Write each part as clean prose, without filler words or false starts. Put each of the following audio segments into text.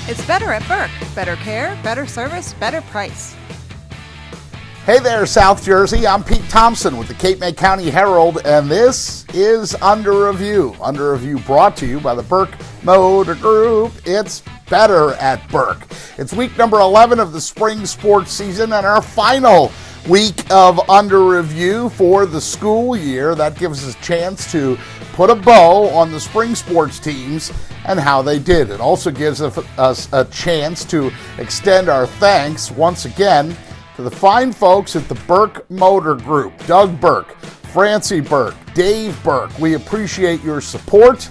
It's better at Burke. Better care, better service, better price. Hey there, South Jersey. I'm Pete Thompson with the Cape May County Herald, and this is Under Review. Under Review brought to you by the Burke Motor Group. It's better at Burke. It's week number 11 of the spring sports season and our final week of Under Review for the school year. That gives us a chance to put a bow on the spring sports teams and how they did. It also gives us a chance to extend our thanks once again to the fine folks at the Burke Motor Group. Doug Burke, Francie Burke, Dave Burke. We appreciate your support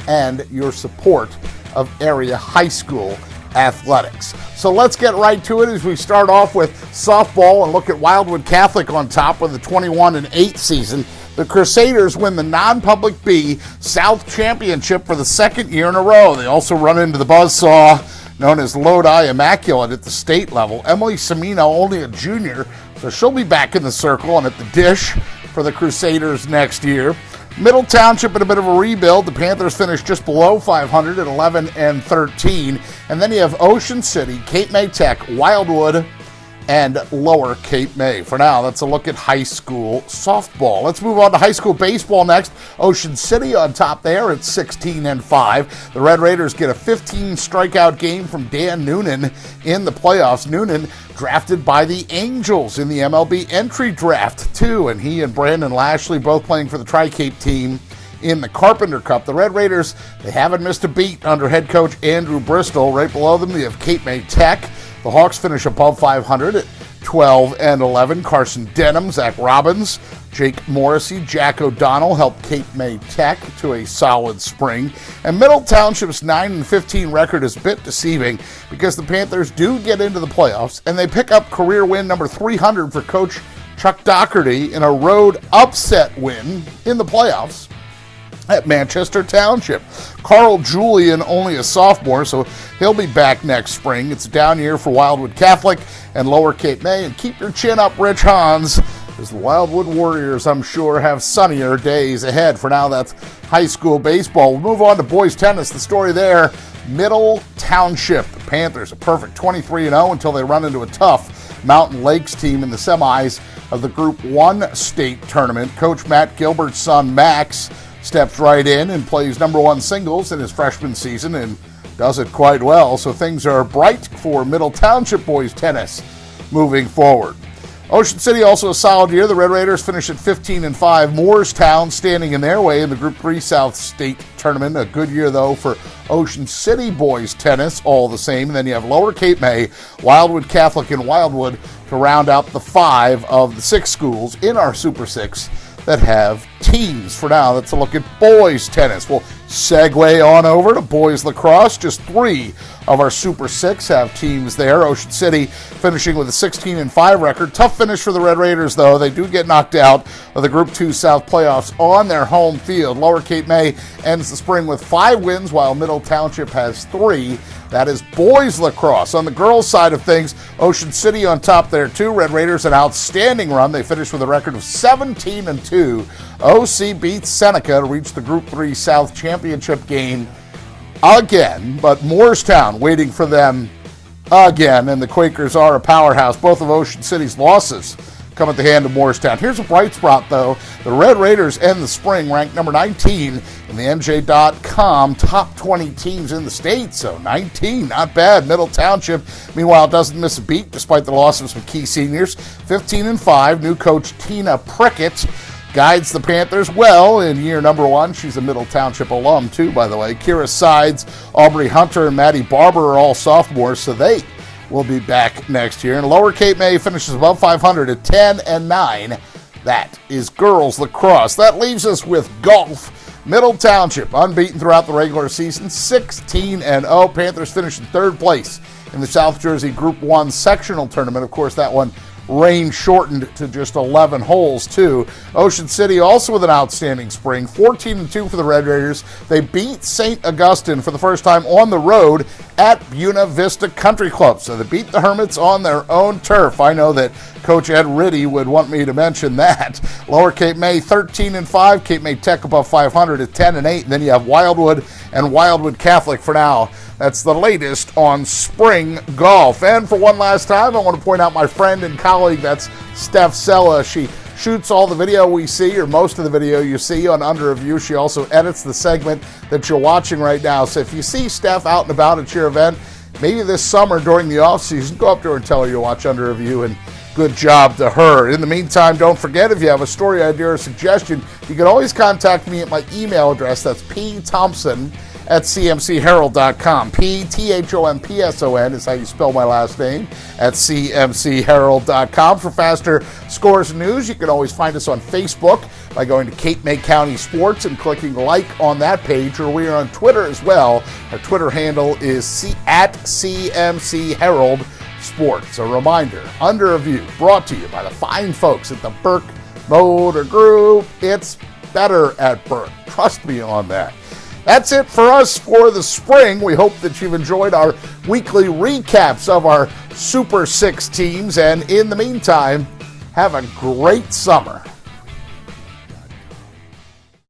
and your support of area high school athletics. So let's get right to it as we start off with softball and look at Wildwood Catholic on top with the 21-8 season. The Crusaders win the non-public B South Championship for the second year in a row. They also run into the buzzsaw known as Lodi Immaculate at the state level. Emily Semino, only a junior, so she'll be back in the circle and at the dish for the Crusaders next year. Middle Township in a bit of a rebuild. The Panthers finished just below 500 at 11-13. And then you have Ocean City, Cape May Tech, Wildwood, and Lower Cape May. For now, that's a look at high school softball. Let's move on to high school baseball next. Ocean City on top there at 16-5. The Red Raiders get a 15 strikeout game from Dan Noonan in the playoffs. Noonan drafted by the Angels in the MLB entry draft too, and he and Brandon Lashley both playing for the Tri-Cape team in the Carpenter Cup. The Red Raiders, they haven't missed a beat under head coach Andrew Bristol. Right below them, we have Cape May Tech. The Hawks finish above 500 at 12-11. Carson Denham, Zach Robbins, Jake Morrissey, Jack O'Donnell helped Cape May Tech to a solid spring. And Middle Township's 9-15 record is a bit deceiving because the Panthers do get into the playoffs and they pick up career win number 300 for coach Chuck Doherty in a road upset win in the playoffs at Manchester Township. Carl Julian, only a sophomore, so he'll be back next spring. It's a down year for Wildwood Catholic and Lower Cape May. And keep your chin up, Rich Hans, as the Wildwood Warriors, I'm sure, have sunnier days ahead. For now, that's high school baseball. We'll move on to boys tennis. The story there, Middle Township. The Panthers, a perfect 23-0 until they run into a tough Mountain Lakes team in the semis of the Group 1 state tournament. Coach Matt Gilbert's son, Max, steps right in and plays number one singles in his freshman season and does it quite well. So things are bright for Middle Township boys tennis moving forward. Ocean City also a solid year. The Red Raiders finish at 15-5. Moorestown standing in their way in the Group 3 South State Tournament. A good year, though, for Ocean City boys tennis, all the same. And then you have Lower Cape May, Wildwood Catholic, and Wildwood to round out the 5 of the 6 schools in our Super 6 that have teams. For now, let's look at boys tennis. We'll segue on over to boys lacrosse. Just 3 of our Super 6 have teams there. Ocean City finishing with a 16-5 record. Tough finish for the Red Raiders, though. They do get knocked out of the Group 2 South playoffs on their home field. Lower Cape May ends the spring with 5 wins, while Middle Township has 3. That is boys lacrosse. On the girls' side of things, Ocean City on top there too. Red Raiders, an outstanding run. They finished with a record of 17-2. OC beats Seneca to reach the Group 3 South Championship game again, but Moorestown waiting for them again, and the Quakers are a powerhouse. Both of Ocean City's losses come at the hand of Moorestown. Here's a bright spot, though. The Red Raiders end the spring ranked number 19 in the NJ.com top 20 teams in the state. So 19, not bad. Middle Township, meanwhile, doesn't miss a beat despite the loss of some key seniors. 15-5. New coach Tina Prickett guides the Panthers well in year number 1. She's a Middle Township alum, too, by the way. Kira Sides, Aubrey Hunter, and Maddie Barber are all sophomores, so they will be back next year. And Lower Cape May finishes above 500 at 10-9. That is girls lacrosse. That leaves us with golf. Middle Township, unbeaten throughout the regular season, 16-0. Panthers finish in 3rd place in the South Jersey Group 1 sectional tournament. Of course, that one rain shortened to just 11 holes, too. Ocean City also with an outstanding spring, 14-2 for the Red Raiders. They beat St. Augustine for the first time on the road at Buena Vista Country Club. So they beat the Hermits on their own turf. I know that Coach Ed Riddy would want me to mention that. Lower Cape May 13-5, Cape May Tech above 500 at 10-8. And then you have Wildwood and Wildwood Catholic for now. That's the latest on spring golf. And for one last time, I want to point out my friend and colleague, that's Steph Sela. She shoots all the video we see, or most of the video you see on Under Review. She also edits the segment that you're watching right now. So if you see Steph out and about at your event, maybe this summer during the off season, go up to her and tell her you watch Under Review, and good job to her. In the meantime, don't forget, if you have a story idea or suggestion, you can always contact me at my email address. That's pthompson@cmcherald.com. pthompson is how you spell my last name, at cmcherald.com. For faster scores and news, you can always find us on Facebook by going to Cape May County Sports and clicking like on that page, or we are on Twitter as well. Our Twitter handle is at CMC Herald Sports. A reminder, Under Review brought to you by the fine folks at the Burke Motor Group. It's better at Burke. Trust me on that. That's it for us for the spring. We hope that you've enjoyed our weekly recaps of our Super 6 teams. And in the meantime, have a great summer.